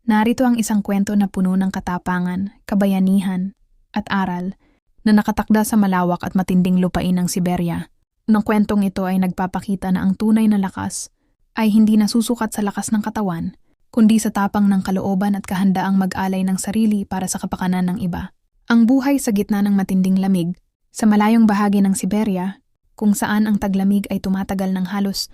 Narito ang isang kwento na puno ng katapangan, kabayanihan, at aral na nakatakda sa malawak at matinding lupain ng Siberia. Nang kwentong ito ay nagpapakita na ang tunay na lakas ay hindi nasusukat sa lakas ng katawan, kundi sa tapang ng kalooban at kahandaang mag-alay ng sarili para sa kapakanan ng iba. Ang buhay sa gitna ng matinding lamig, sa malayong bahagi ng Siberia, kung saan ang taglamig ay tumatagal ng halos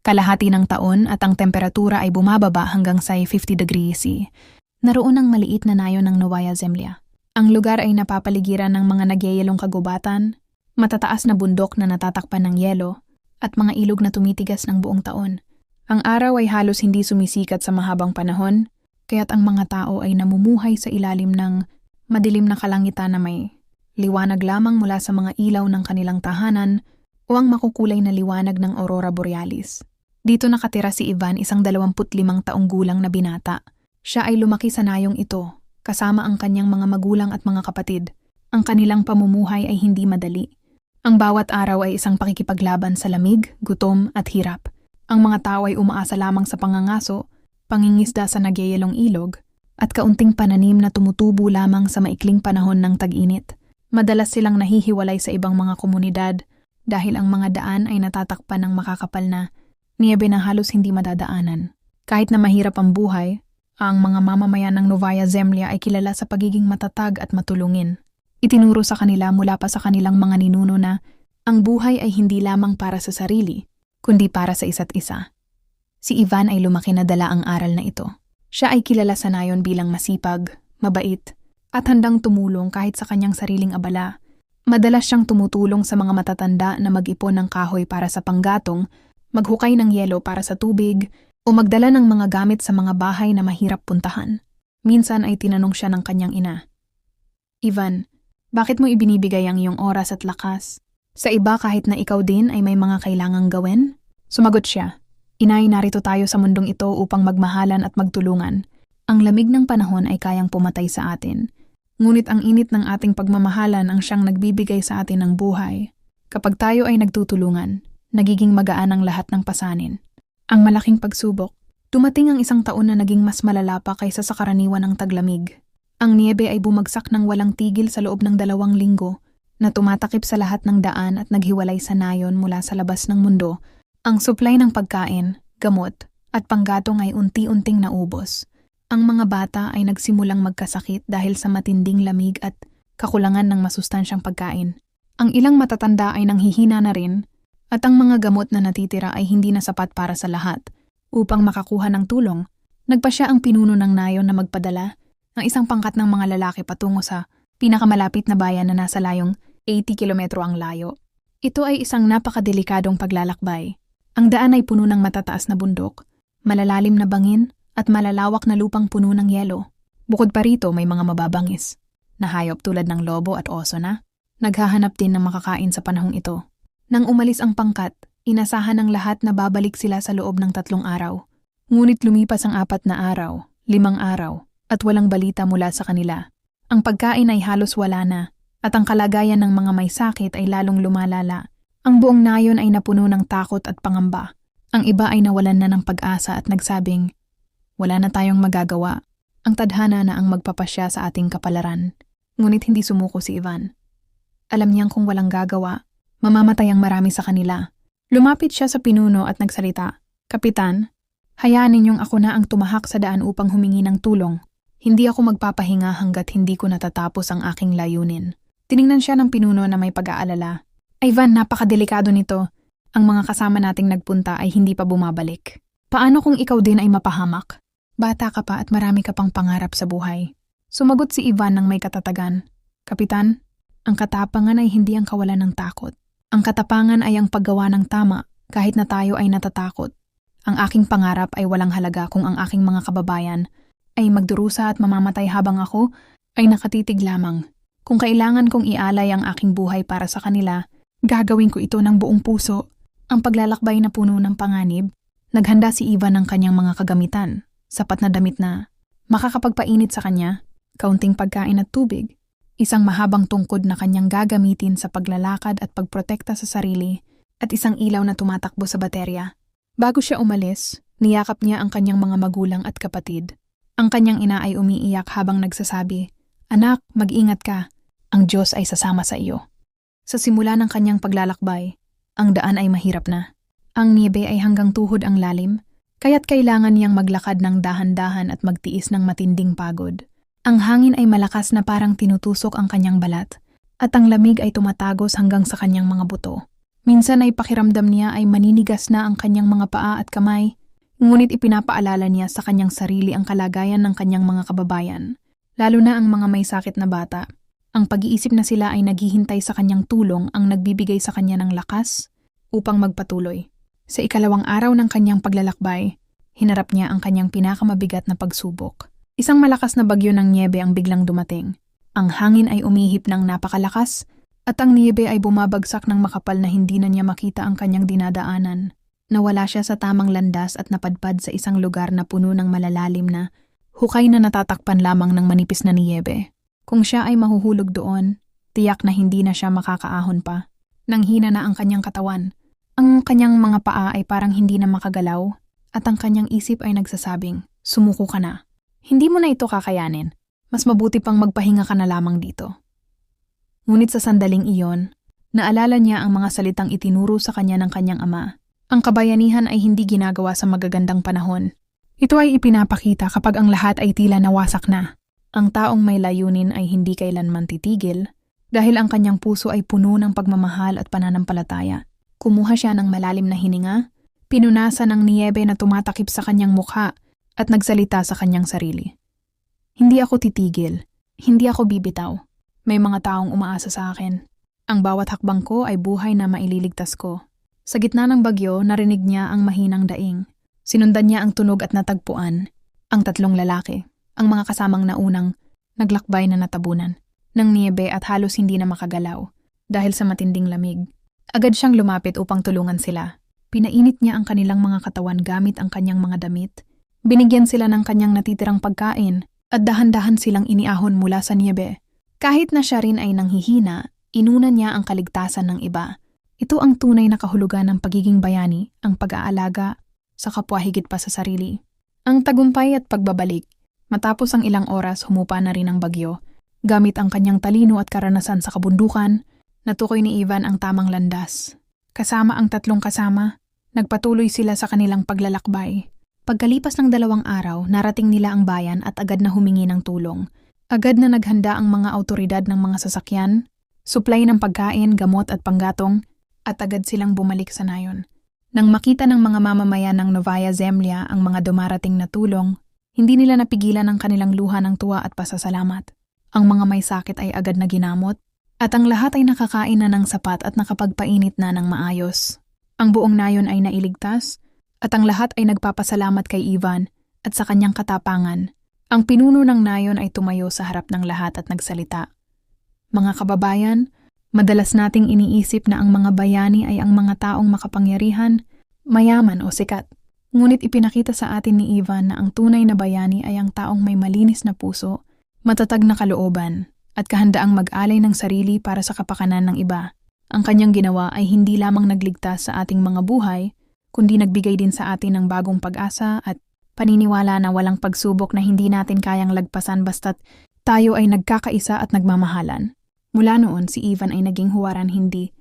kalahati ng taon at ang temperatura ay bumababa hanggang sa 50 degrees C. Naroon ang maliit na nayon ng Novaya Zemlya. Ang lugar ay napapaligiran ng mga nagyayelong kagubatan, matataas na bundok na natatakpan ng yelo, at mga ilog na tumitigas ng buong taon. Ang araw ay halos hindi sumisikat sa mahabang panahon, kaya't ang mga tao ay namumuhay sa ilalim ng madilim na kalangitan na may liwanag lamang mula sa mga ilaw ng kanilang tahanan o ang makukulay na liwanag ng aurora borealis. Dito nakatira si Ivan, isang 25 taong gulang na binata. Siya ay lumaki sa nayong ito, kasama ang kanyang mga magulang at mga kapatid. Ang kanilang pamumuhay ay hindi madali. Ang bawat araw ay isang pakikipaglaban sa lamig, gutom at hirap. Ang mga tao ay umaasa lamang sa pangangaso, pangingisda sa nagyayelong ilog, at kaunting pananim na tumutubo lamang sa maikling panahon ng tag-init. Madalas silang nahihiwalay sa ibang mga komunidad dahil ang mga daan ay natatakpan ng makakapal na niyebe na halos hindi madadaanan. Kahit na mahirap ang buhay, ang mga mamamayan ng Novaya Zemlya ay kilala sa pagiging matatag at matulungin. Itinuro sa kanila mula pa sa kanilang mga ninuno na ang buhay ay hindi lamang para sa sarili, kundi para sa isa't isa. Si Ivan ay lumaki na dala ang aral na ito. Siya ay kilala sa nayon bilang masipag, mabait, at handang tumulong kahit sa kanyang sariling abala. Madalas siyang tumutulong sa mga matatanda na mag-ipon ng kahoy para sa panggatong, maghukay ng yelo para sa tubig, o magdala ng mga gamit sa mga bahay na mahirap puntahan. Minsan ay tinanong siya ng kanyang ina, "Ivan, bakit mo ibinibigay ang iyong oras at lakas? Sa iba kahit na ikaw din ay may mga kailangang gawin?" Sumagot siya, "Inay, narito tayo sa mundong ito upang magmahalan at magtulungan. Ang lamig ng panahon ay kayang pumatay sa atin. Ngunit ang init ng ating pagmamahalan ang siyang nagbibigay sa atin ng buhay. Kapag tayo ay nagtutulungan, nagiging magaan ang lahat ng pasanin." Ang malaking pagsubok. Dumating ang isang taon na naging mas malala pa kaysa sa karaniwan ng taglamig. Ang niebe ay bumagsak ng walang tigil sa loob ng 2 linggo na tumatakip sa lahat ng daan at naghiwalay sa nayon mula sa labas ng mundo. Ang supply ng pagkain, gamot, at panggatong ay unti-unting naubos. Ang mga bata ay nagsimulang magkasakit dahil sa matinding lamig at kakulangan ng masustansyang pagkain. Ang ilang matatanda ay nanghihina na rin, at ang mga gamot na natitira ay hindi na sapat para sa lahat. Upang makakuha ng tulong, nagpasya ang pinuno ng nayon na magpadala ng isang pangkat ng mga lalaki patungo sa pinakamalapit na bayan na nasa layong 80 kilometro ang layo. Ito ay isang napakadelikadong paglalakbay. Ang daan ay puno ng matataas na bundok, malalalim na bangin, at malalawak na lupang puno ng yelo. Bukod pa rito may mga mababangis na hayop tulad ng lobo at oso na naghahanap din ng makakain sa panahong ito. Nang umalis ang pangkat, inasahan ng lahat na babalik sila sa loob ng 3 araw. Ngunit lumipas ang 4 na araw, 5 araw, at walang balita mula sa kanila. Ang pagkain ay halos wala na, at ang kalagayan ng mga may sakit ay lalong lumalala. Ang buong nayon ay napuno ng takot at pangamba. Ang iba ay nawalan na ng pag-asa at nagsabing, "Wala na tayong magagawa." Ang tadhana na ang magpapasya sa ating kapalaran. Ngunit hindi sumuko si Ivan. Alam niyang kung walang gagawa, mamamatay ang marami sa kanila. Lumapit siya sa pinuno at nagsalita, "Kapitan, hayaan ninyong ako na ang tumahak sa daan upang humingi ng tulong. Hindi ako magpapahinga hanggat hindi ko natatapos ang aking layunin." Tiningnan siya ng pinuno na may pag-aalala. "Ivan, napakadelikado nito. Ang mga kasama nating nagpunta ay hindi pa bumabalik. Paano kung ikaw din ay mapahamak? Bata ka pa at marami ka pang pangarap sa buhay." Sumagot si Ivan ng may katatagan, "Kapitan, ang katapangan ay hindi ang kawalan ng takot. Ang katapangan ay ang paggawa ng tama kahit na tayo ay natatakot. Ang aking pangarap ay walang halaga kung ang aking mga kababayan ay magdurusa at mamamatay habang ako ay nakatitig lamang. Kung kailangan kong ialay ang aking buhay para sa kanila, gagawin ko ito ng buong puso." Ang paglalakbay na puno ng panganib, naghanda si Ivan ng kanyang mga kagamitan, sapat na damit na makakapagpainit sa kanya, kaunting pagkain at tubig, isang mahabang tungkod na kanyang gagamitin sa paglalakad at pagprotekta sa sarili, at isang ilaw na tumatakbo sa baterya. Bago siya umalis, niyakap niya ang kanyang mga magulang at kapatid. Ang kanyang ina ay umiiyak habang nagsasabi, "Anak, mag-ingat ka. Ang Diyos ay sasama sa iyo." Sa simula ng kanyang paglalakbay, ang daan ay mahirap na. Ang niebe ay hanggang tuhod ang lalim, kaya't kailangan niyang maglakad ng dahan-dahan at magtiis ng matinding pagod. Ang hangin ay malakas na parang tinutusok ang kanyang balat, at ang lamig ay tumatagos hanggang sa kanyang mga buto. Minsan ay pakiramdam niya ay maninigas na ang kanyang mga paa at kamay, ngunit ipinapaalala niya sa kanyang sarili ang kalagayan ng kanyang mga kababayan, lalo na ang mga may sakit na bata. Ang pag-iisip na sila ay naghihintay sa kanyang tulong ang nagbibigay sa kanya ng lakas upang magpatuloy. Sa ikalawang araw ng kanyang paglalakbay, hinarap niya ang kanyang pinakamabigat na pagsubok. Isang malakas na bagyo ng niebe ang biglang dumating. Ang hangin ay umihip ng napakalakas at ang niebe ay bumabagsak ng makapal na hindi na niya makita ang kanyang dinadaanan. Nawala siya sa tamang landas at napadpad sa isang lugar na puno ng malalalim na hukay na natatakpan lamang ng manipis na niyebe. Kung siya ay mahuhulog doon, tiyak na hindi na siya makakaahon pa. Nanghina na ang kanyang katawan. Ang kanyang mga paa ay parang hindi na makagalaw at ang kanyang isip ay nagsasabing, "Sumuko ka na. Hindi mo na ito kakayanin. Mas mabuti pang magpahinga ka na lamang dito." Ngunit sa sandaling iyon, naalala niya ang mga salitang itinuro sa kanya ng kanyang ama. Ang kabayanihan ay hindi ginagawa sa magagandang panahon. Ito ay ipinapakita kapag ang lahat ay tila nawasak na. Ang taong may layunin ay hindi kailanman titigil dahil ang kanyang puso ay puno ng pagmamahal at pananampalataya. Kumuha siya ng malalim na hininga, pinunasan ng niyebe na tumatakip sa kanyang mukha at nagsalita sa kanyang sarili. "Hindi ako titigil. Hindi ako bibitaw. May mga taong umaasa sa akin. Ang bawat hakbang ko ay buhay na maililigtas ko." Sa gitna ng bagyo, narinig niya ang mahinang daing. Sinundan niya ang tunog at natagpuan ang tatlong lalaki, ang mga kasamang naunang naglakbay na natabunan ng niyebe at halos hindi na makagalaw dahil sa matinding lamig. Agad siyang lumapit upang tulungan sila. Pinainit niya ang kanilang mga katawan gamit ang kanyang mga damit. Binigyan sila ng kanyang natitirang pagkain at dahan-dahan silang iniahon mula sa niyebe. Kahit na siya rin ay nanghihina, inuna niya ang kaligtasan ng iba. Ito ang tunay na kahulugan ng pagiging bayani, ang pag-aalaga sa kapwa higit pa sa sarili. Ang tagumpay at pagbabalik. Matapos ang ilang oras, humupa na rin ang bagyo. Gamit ang kanyang talino at karanasan sa kabundukan, natukoy ni Ivan ang tamang landas. Kasama ang tatlong kasama, nagpatuloy sila sa kanilang paglalakbay. Pagkalipas ng 2 araw, narating nila ang bayan at agad na humingi ng tulong. Agad na naghanda ang mga awtoridad ng mga sasakyan, suplay ng pagkain, gamot at panggatong, at agad silang bumalik sa nayon. Nang makita ng mga mamamayan ng Novaya Zemlya ang mga dumarating na tulong, hindi nila napigilan ang kanilang luha ng tuwa at pasasalamat. Ang mga may sakit ay agad na ginamot, at ang lahat ay nakakain na ng sapat at nakapagpainit na ng maayos. Ang buong nayon ay nailigtas, at ang lahat ay nagpapasalamat kay Ivan at sa kanyang katapangan. Ang pinuno ng nayon ay tumayo sa harap ng lahat at nagsalita. "Mga kababayan, madalas nating iniisip na ang mga bayani ay ang mga taong makapangyarihan, mayaman o sikat. Ngunit ipinakita sa atin ni Ivan na ang tunay na bayani ay ang taong may malinis na puso, matatag na kalooban, at kahandaang mag-alay ng sarili para sa kapakanan ng iba. Ang kanyang ginawa ay hindi lamang nagligtas sa ating mga buhay, kundi nagbigay din sa atin ng bagong pag-asa at paniniwala na walang pagsubok na hindi natin kayang lagpasan basta't tayo ay nagkakaisa at nagmamahalan." Mula noon, si Ivan ay naging huwaran hindi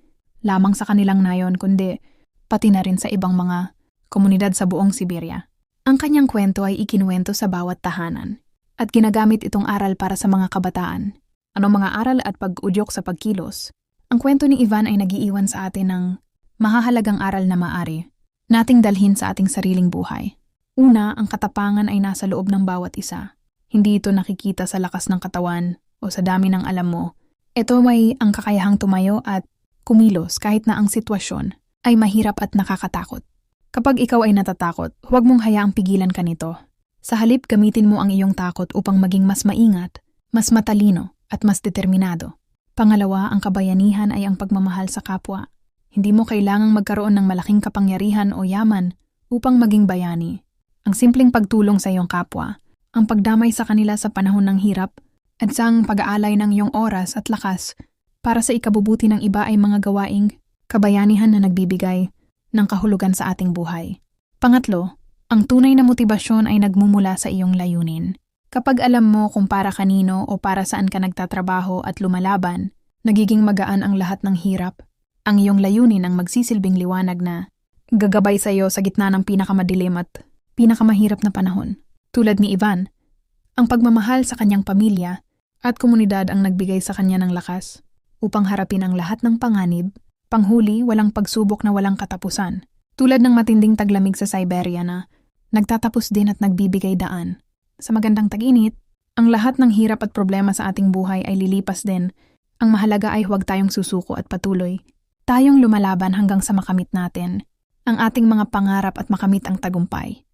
lamang sa kanilang nayon kundi pati na rin sa ibang mga komunidad sa buong Siberia. Ang kanyang kwento ay ikinuwento sa bawat tahanan at ginagamit itong aral para sa mga kabataan. Anong mga aral at pag-udyok sa pagkilos? Ang kwento ni Ivan ay nagiiwan sa atin ng mahahalagang aral na maaari nating dalhin sa ating sariling buhay. Una, ang katapangan ay nasa loob ng bawat isa. Hindi ito nakikita sa lakas ng katawan o sa dami ng alam mo. Ito may ang kakayahang tumayo at kumilos kahit na ang sitwasyon ay mahirap at nakakatakot. Kapag ikaw ay natatakot, huwag mong hayaang pigilan ka nito. Sa halip, gamitin mo ang iyong takot upang maging mas maingat, mas matalino at mas determinado. Pangalawa, ang kabayanihan ay ang pagmamahal sa kapwa. Hindi mo kailangang magkaroon ng malaking kapangyarihan o yaman upang maging bayani. Ang simpleng pagtulong sa iyong kapwa, ang pagdamay sa kanila sa panahon ng hirap, at ang pag-aalay ng iyong oras at lakas para sa ikabubuti ng iba ay mga gawaing kabayanihan na nagbibigay ng kahulugan sa ating buhay. Pangatlo, ang tunay na motibasyon ay nagmumula sa iyong layunin. Kapag alam mo kung para kanino o para saan ka nagtatrabaho at lumalaban, nagiging magaan ang lahat ng hirap. Ang iyong layunin ang magsisilbing liwanag na gagabay sa iyo sa gitna ng pinakamadilim at pinakamahirap na panahon. Tulad ni Ivan, ang pagmamahal sa kanyang pamilya at komunidad ang nagbigay sa kanya ng lakas upang harapin ang lahat ng panganib, panghuli walang pagsubok na walang katapusan. Tulad ng matinding taglamig sa Siberia na nagtatapos din at nagbibigay daan. Sa magandang tag-init, ang lahat ng hirap at problema sa ating buhay ay lilipas din. Ang mahalaga ay huwag tayong susuko at patuloy. Tayong lumalaban hanggang sa makamit natin ang ating mga pangarap at makamit ang tagumpay.